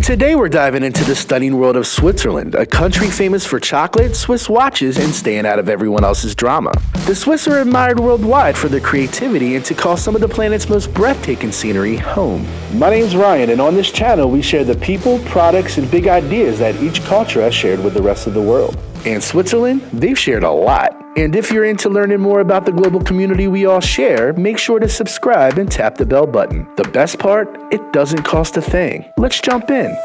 Today we're diving into the stunning world of Switzerland, a country famous for chocolate, Swiss watches, and staying out of everyone else's drama. The Swiss are admired worldwide for their creativity and to call some of the planet's most breathtaking scenery home. My name's Ryan, and on this channel we share the people, products, and big ideas that each culture has shared with the rest of the world. And Switzerland, they've shared a lot. And if you're into learning more about the global community we all share, make sure to subscribe and tap the bell button. The best part, it doesn't cost a thing. Let's jump in.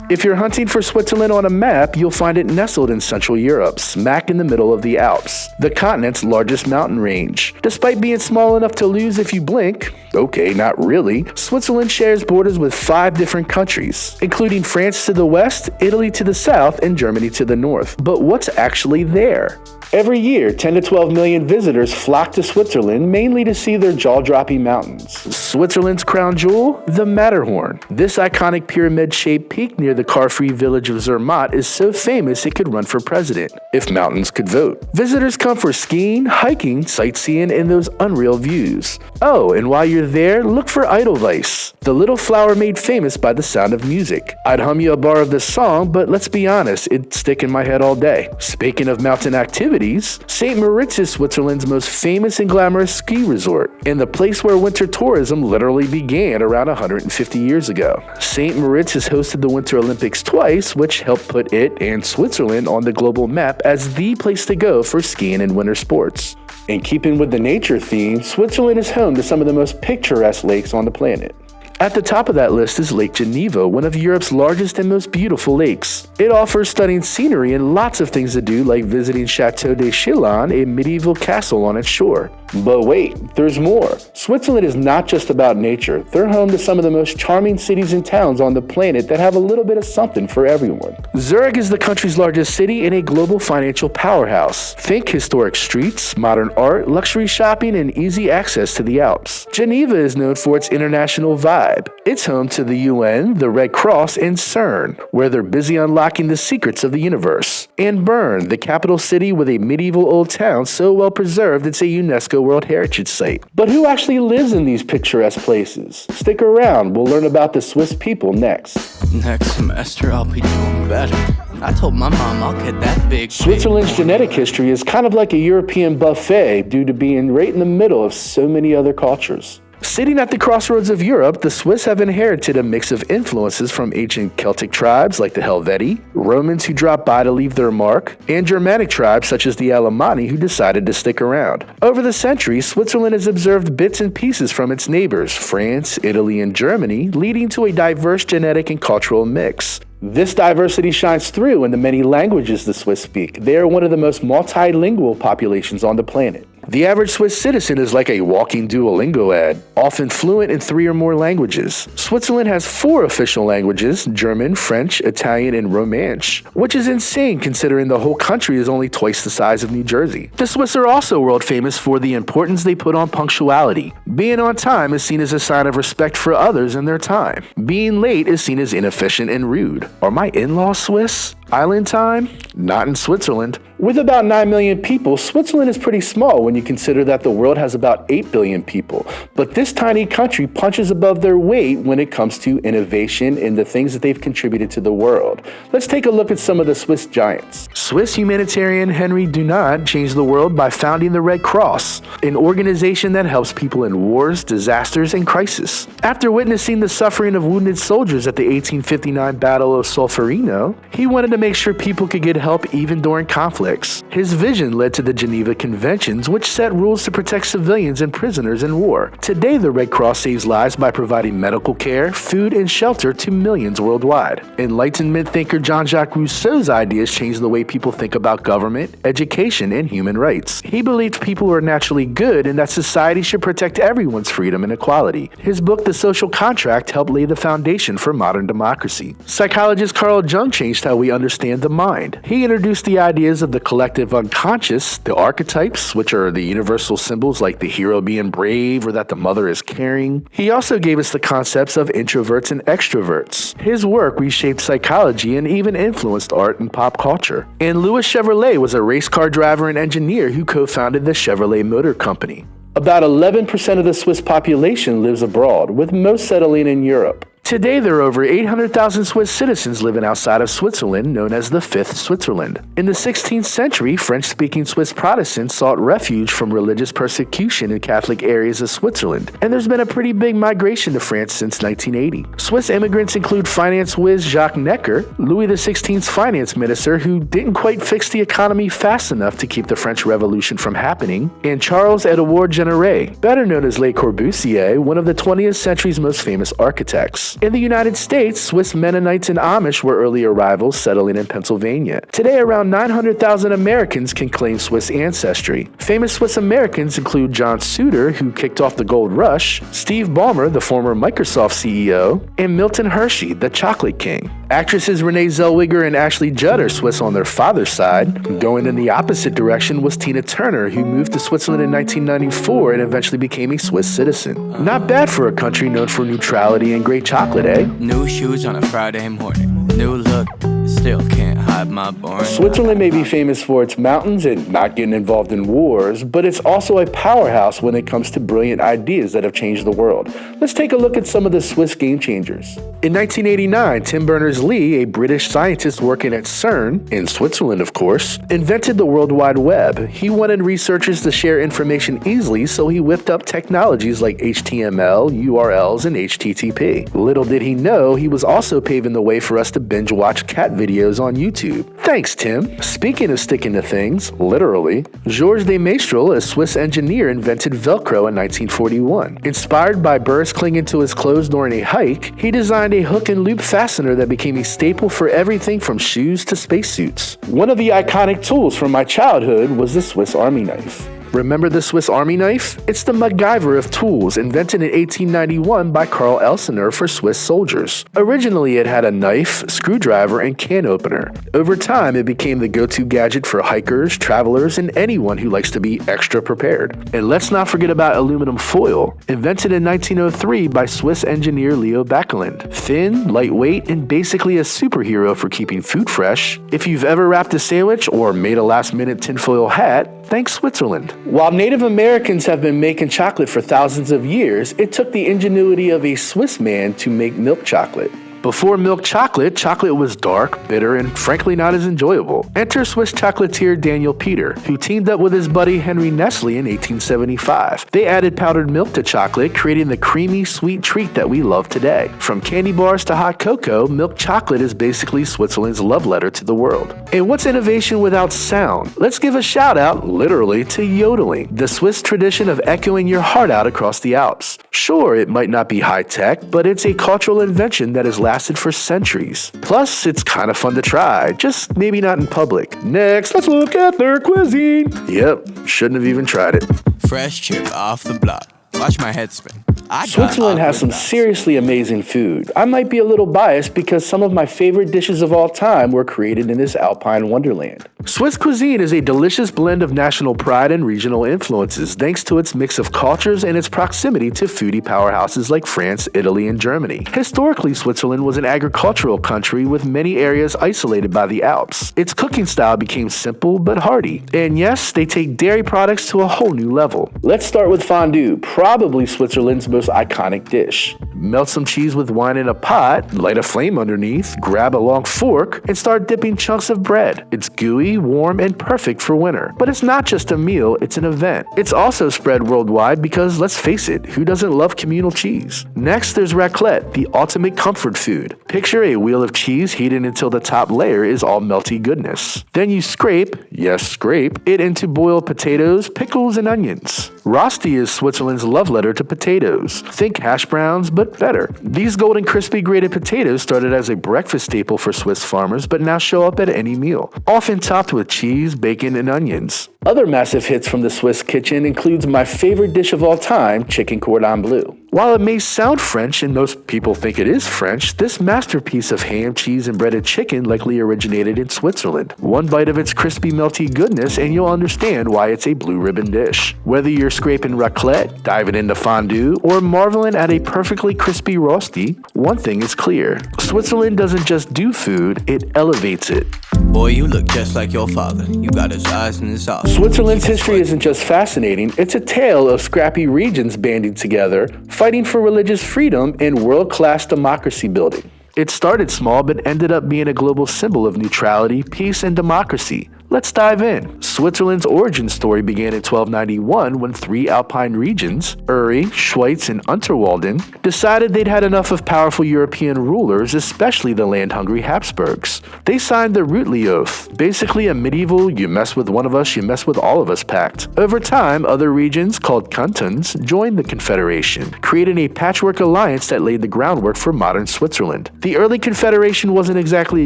If you're hunting for Switzerland on a map, you'll find it nestled in Central Europe, smack in the middle of the Alps, the continent's largest mountain range. Despite being small enough to lose if you blink, okay, not really, Switzerland shares borders with 5 different countries, including France to the west, Italy to the south, and Germany to the north. But what's actually there? Every year, 10 to 12 million visitors flock to Switzerland, mainly to see their jaw-dropping mountains. Switzerland's crown jewel? The Matterhorn. This iconic pyramid-shaped peak near the car-free village of Zermatt is so famous it could run for president, if mountains could vote. Visitors come for skiing, hiking, sightseeing, and those unreal views. Oh, and while you're there, look for Edelweiss, the little flower made famous by the sound of music. I'd hum you a bar of this song, but let's be honest, it'd stick in my head all day. Speaking of mountain activity, St. Moritz is Switzerland's most famous and glamorous ski resort, and the place where winter tourism literally began around 150 years ago. St. Moritz has hosted the Winter Olympics twice, which helped put it and Switzerland on the global map as the place to go for skiing and winter sports. In keeping with the nature theme, Switzerland is home to some of the most picturesque lakes on the planet. At the top of that list is Lake Geneva, one of Europe's largest and most beautiful lakes. It offers stunning scenery and lots of things to do, like visiting Chateau de Chillon, a medieval castle on its shore. But wait, there's more. Switzerland is not just about nature. They're home to some of the most charming cities and towns on the planet that have a little bit of something for everyone. Zurich is the country's largest city and a global financial powerhouse. Think historic streets, modern art, luxury shopping, and easy access to the Alps. Geneva is known for its international vibe. It's home to the UN, the Red Cross, and CERN, where they're busy unlocking the secrets of the universe. And Bern, the capital city with a medieval old town so well preserved it's a UNESCO World Heritage Site. But who actually lives in these picturesque places? Stick around, we'll learn about the Swiss people next. Next semester I'll be doing better. I told my mom I'll get that big. Switzerland's genetic history is kind of like a European buffet due to being right in the middle of so many other cultures. Sitting at the crossroads of Europe, the Swiss have inherited a mix of influences from ancient Celtic tribes like the Helvetii, Romans who dropped by to leave their mark, and Germanic tribes such as the Alemanni who decided to stick around. Over the centuries, Switzerland has observed bits and pieces from its neighbors, France, Italy, and Germany, leading to a diverse genetic and cultural mix. This diversity shines through in the many languages the Swiss speak. They are one of the most multilingual populations on the planet. The average Swiss citizen is like a walking Duolingo ad, often fluent in 3 or more languages. Switzerland has 4 official languages, German, French, Italian, and Romansh, which is insane considering the whole country is only twice the size of New Jersey. The Swiss are also world famous for the importance they put on punctuality. Being on time is seen as a sign of respect for others and their time. Being late is seen as inefficient and rude. Are my in-laws Swiss? Island time? Not in Switzerland. With about 9 million people, Switzerland is pretty small when you consider that the world has about 8 billion people. But this tiny country punches above their weight when it comes to innovation and the things that they've contributed to the world. Let's take a look at some of the Swiss giants. Swiss humanitarian Henry Dunant changed the world by founding the Red Cross, an organization that helps people in wars, disasters, and crisis. After witnessing the suffering of wounded soldiers at the 1859 Battle of Solferino, he wanted to make sure people could get help even during conflicts. His vision led to the Geneva Conventions, which set rules to protect civilians and prisoners in war. Today, the Red Cross saves lives by providing medical care, food, and shelter to millions worldwide. Enlightenment thinker Jean-Jacques Rousseau's ideas changed the way people think about government, education, and human rights. He believed people are naturally good and that society should protect everyone's freedom and equality. His book, The Social Contract, helped lay the foundation for modern democracy. Psychologist Carl Jung changed how we understand the mind. He introduced the ideas of the collective unconscious, the archetypes, which are the universal symbols like the hero being brave or that the mother is caring. He also gave us the concepts of introverts and extroverts. His work reshaped psychology and even influenced art and pop culture. And Louis Chevrolet was a race car driver and engineer who co-founded the Chevrolet Motor Company. About 11% of the Swiss population lives abroad, with most settling in Europe. Today, there are over 800,000 Swiss citizens living outside of Switzerland, known as the Fifth Switzerland. In the 16th century, French-speaking Swiss Protestants sought refuge from religious persecution in Catholic areas of Switzerland, and there's been a pretty big migration to France since 1980. Swiss immigrants include finance whiz Jacques Necker, Louis XVI's finance minister who didn't quite fix the economy fast enough to keep the French Revolution from happening, and Charles-Édouard Généré, better known as Le Corbusier, one of the 20th century's most famous architects. In the United States, Swiss Mennonites and Amish were early arrivals settling in Pennsylvania. Today, around 900,000 Americans can claim Swiss ancestry. Famous Swiss Americans include John Suter, who kicked off the gold rush, Steve Ballmer, the former Microsoft CEO, and Milton Hershey, the chocolate king. Actresses Renee Zellweger and Ashley Judd are Swiss on their father's side. Going in the opposite direction was Tina Turner, who moved to Switzerland in 1994 and eventually became a Swiss citizen. Not bad for a country known for neutrality and great chocolate, eh? New shoes on a Friday morning. New look, still can't hide my boring. Switzerland may be famous for its mountains and not getting involved in wars, but it's also a powerhouse when it comes to brilliant ideas that have changed the world. Let's take a look at some of the Swiss game changers. In 1989, Tim Berners-Lee, a British scientist working at CERN, in Switzerland of course, invented the World Wide Web. He wanted researchers to share information easily, so he whipped up technologies like HTML, URLs, and HTTP. Little did he know, he was also paving the way for us to binge-watch cat videos on YouTube. Thanks, Tim. Speaking of sticking to things, literally, Georges de Mestral, a Swiss engineer, invented Velcro in 1941. Inspired by birds clinging to his clothes during a hike, he designed a hook and loop fastener that became a staple for everything from shoes to spacesuits. One of the iconic tools from my childhood was the Swiss Army knife. Remember the Swiss Army knife? It's the MacGyver of tools, invented in 1891 by Karl Elsener for Swiss soldiers. Originally, it had a knife, screwdriver, and can opener. Over time, it became the go-to gadget for hikers, travelers, and anyone who likes to be extra prepared. And let's not forget about aluminum foil, invented in 1903 by Swiss engineer Leo Baekeland. Thin, lightweight, and basically a superhero for keeping food fresh. If you've ever wrapped a sandwich or made a last-minute tinfoil hat, thanks Switzerland. While Native Americans have been making chocolate for thousands of years, it took the ingenuity of a Swiss man to make milk chocolate. Before milk chocolate, chocolate was dark, bitter, and frankly not as enjoyable. Enter Swiss chocolatier Daniel Peter, who teamed up with his buddy Henry Nestle in 1875. They added powdered milk to chocolate, creating the creamy, sweet treat that we love today. From candy bars to hot cocoa, milk chocolate is basically Switzerland's love letter to the world. And what's innovation without sound? Let's give a shout out, literally, to yodeling, the Swiss tradition of echoing your heart out across the Alps. Sure, it might not be high tech, but it's a cultural invention that has lasted for centuries. Plus, it's kind of fun to try, just maybe not in public. Next, let's look at their cuisine. Yep, shouldn't have even tried it. Fresh chip off the block. Watch my head spin. Switzerland has some seriously amazing food. I might be a little biased because some of my favorite dishes of all time were created in this alpine wonderland. Swiss cuisine is a delicious blend of national pride and regional influences thanks to its mix of cultures and its proximity to foodie powerhouses like France, Italy, and Germany. Historically, Switzerland was an agricultural country with many areas isolated by the Alps. Its cooking style became simple but hearty. And yes, they take dairy products to a whole new level. Let's start with fondue, probably Switzerland's most iconic dish. Melt some cheese with wine in a pot, light a flame underneath, grab a long fork, and start dipping chunks of bread. It's gooey, warm, and perfect for winter. But it's not just a meal, it's an event. It's also spread worldwide because, let's face it, who doesn't love communal cheese? Next, there's raclette, the ultimate comfort food. Picture a wheel of cheese heated until the top layer is all melty goodness. Then you scrape, yes scrape, it into boiled potatoes, pickles, and onions. Rosti is Switzerland's love letter to potatoes. Think hash browns, but better. These golden crispy grated potatoes started as a breakfast staple for Swiss farmers, but now show up at any meal, often topped with cheese, bacon, and onions. Other massive hits from the Swiss kitchen includes my favorite dish of all time, chicken cordon bleu. While it may sound French and most people think it is French, this masterpiece of ham, cheese, and breaded chicken likely originated in Switzerland. One bite of its crispy, melty goodness and you'll understand why it's a blue ribbon dish. Whether you're scraping raclette, diving into fondue, or marveling at a perfectly crispy rosti, one thing is clear. Switzerland doesn't just do food, it elevates it. Boy, you look just like your father. You got his eyes and his eyes. Switzerland's history isn't just fascinating, it's a tale of scrappy regions banding together, fighting for religious freedom and world-class democracy building. It started small but ended up being a global symbol of neutrality, peace, and democracy. Let's dive in. Switzerland's origin story began in 1291 when three alpine regions, Uri, Schweiz, and Unterwalden, decided they'd had enough of powerful European rulers, especially the land-hungry Habsburgs. They signed the Rütli Oath, basically a medieval "you mess with one of us, you mess with all of us" pact. Over time, other regions, called cantons, joined the Confederation, creating a patchwork alliance that laid the groundwork for modern Switzerland. The early Confederation wasn't exactly a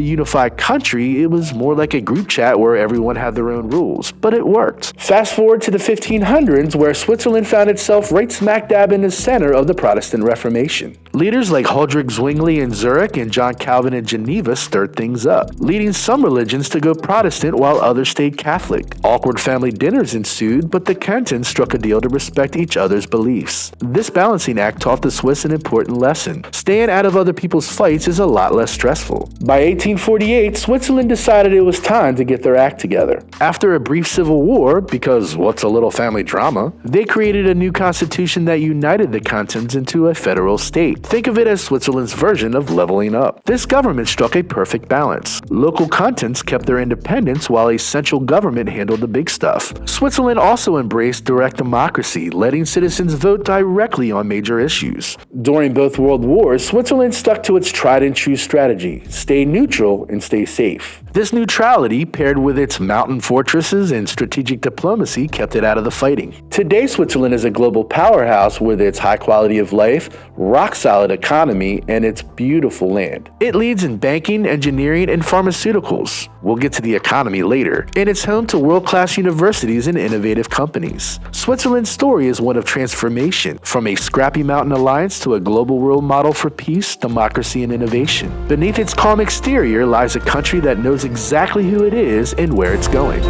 unified country, it was more like a group chat where everyone had their own rules, but it worked. Fast forward to the 1500s, where Switzerland found itself right smack dab in the center of the Protestant Reformation. Leaders like Huldrych Zwingli in Zurich and John Calvin in Geneva stirred things up, leading some religions to go Protestant while others stayed Catholic. Awkward family dinners ensued, but the cantons struck a deal to respect each other's beliefs. This balancing act taught the Swiss an important lesson. Staying out of other people's fights is a lot less stressful. By 1848, Switzerland decided it was time to get their act together. After a brief civil war, because what's a little family drama, they created a new constitution that united the cantons into a federal state. Think of it as Switzerland's version of leveling up. This government struck a perfect balance. Local cantons kept their independence while a central government handled the big stuff. Switzerland also embraced direct democracy, letting citizens vote directly on major issues. During both world wars, Switzerland stuck to its tried and true strategy: stay neutral and stay safe. This neutrality, paired with its mountain fortresses and strategic diplomacy, kept it out of the fighting. Today, Switzerland is a global powerhouse with its high quality of life, rock-solid economy, and its beautiful land. It leads in banking, engineering, and pharmaceuticals. We'll get to the economy later. And it's home to world-class universities and innovative companies. Switzerland's story is one of transformation, from a scrappy mountain alliance to a global role model for peace, democracy, and innovation. Beneath its calm exterior lies a country that knows exactly who it is and where it's going.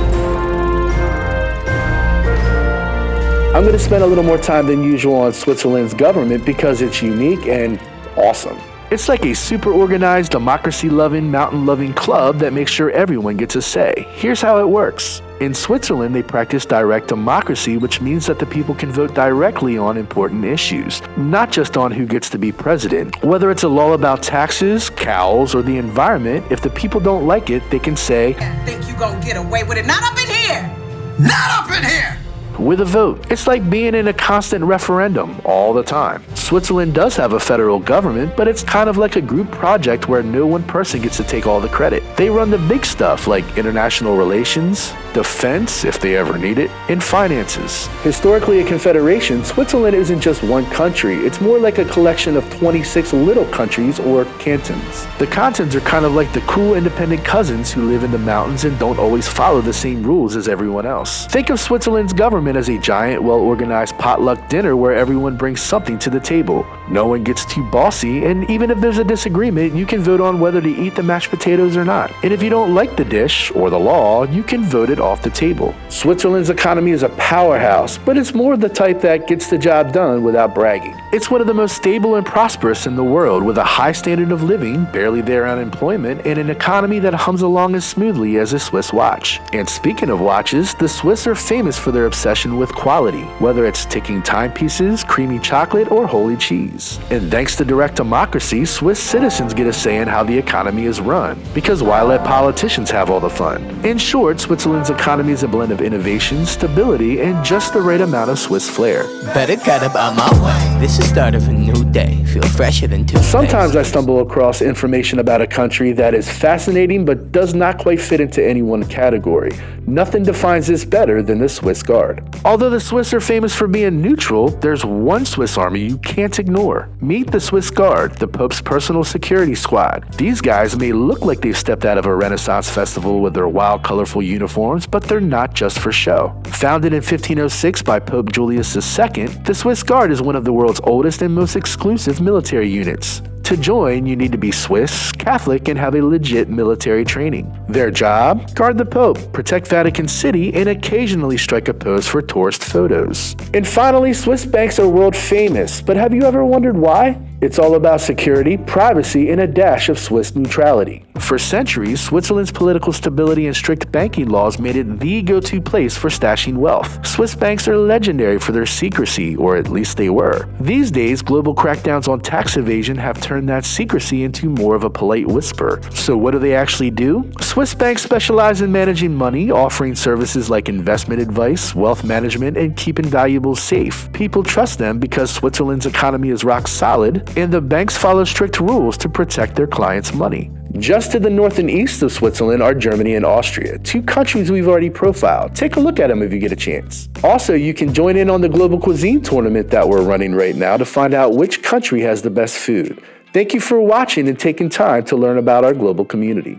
I'm going to spend a little more time than usual on Switzerland's government because it's unique and awesome. It's like a super organized, democracy-loving, mountain-loving club that makes sure everyone gets a say. Here's how it works. In Switzerland, they practice direct democracy, which means that the people can vote directly on important issues, not just on who gets to be president. Whether it's a law about taxes, cows, or the environment, if the people don't like it, they can say, "I think you gonna get away with it. Not up in here! Not up in here!" with a vote. It's like being in a constant referendum all the time. Switzerland does have a federal government, but it's kind of like a group project where no one person gets to take all the credit. They run the big stuff like international relations, defense, if they ever need it, and finances. Historically a confederation, Switzerland isn't just one country. It's more like a collection of 26 little countries or cantons. The cantons are kind of like the cool independent cousins who live in the mountains and don't always follow the same rules as everyone else. Think of Switzerland's government as a giant, well-organized potluck dinner where everyone brings something to the table. No one gets too bossy, and even if there's a disagreement, you can vote on whether to eat the mashed potatoes or not. And if you don't like the dish or the law, you can vote it off the table. Switzerland's economy is a powerhouse, but it's more the type that gets the job done without bragging. It's one of the most stable and prosperous in the world, with a high standard of living, barely there unemployment, and an economy that hums along as smoothly as a Swiss watch. And speaking of watches, the Swiss are famous for their obsession with quality, whether it's ticking timepieces, creamy chocolate, or holy cheese. And thanks to direct democracy, Swiss citizens get a say in how the economy is run, because why let politicians have all the fun? In short, Switzerland's economy is a blend of innovation, stability, and just the right amount of Swiss flair. Better get about my way. This is the start of a new day. Feel fresher than Tuesday. Sometimes I stumble across information about a country that is fascinating but does not quite fit into any one category. Nothing defines this better than the Swiss Guard. Although the Swiss are famous for being neutral, there's one Swiss army you can't ignore. Meet the Swiss Guard, the Pope's personal security squad. These guys may look like they've stepped out of a Renaissance festival with their wild, colorful uniforms, but they're not just for show. Founded in 1506 by Pope Julius II, the Swiss Guard is one of the world's oldest and most exclusive military units. To join, you need to be Swiss, Catholic, and have a legit military training. Their job? Guard the Pope, protect Vatican City, and occasionally strike a pose for tourist photos. And finally, Swiss banks are world famous, but have you ever wondered why? It's all about security, privacy, and a dash of Swiss neutrality. For centuries, Switzerland's political stability and strict banking laws made it the go-to place for stashing wealth. Swiss banks are legendary for their secrecy, or at least they were. These days, global crackdowns on tax evasion have turned that secrecy into more of a polite whisper. So what do they actually do? Swiss banks specialize in managing money, offering services like investment advice, wealth management, and keeping valuables safe. People trust them because Switzerland's economy is rock solid, and the banks follow strict rules to protect their clients' money. Just to the north and east of Switzerland are Germany and Austria, two countries we've already profiled. Take a look at them if you get a chance. Also, you can join in on the Global Cuisine tournament that we're running right now to find out which country has the best food. Thank you for watching and taking time to learn about our global community.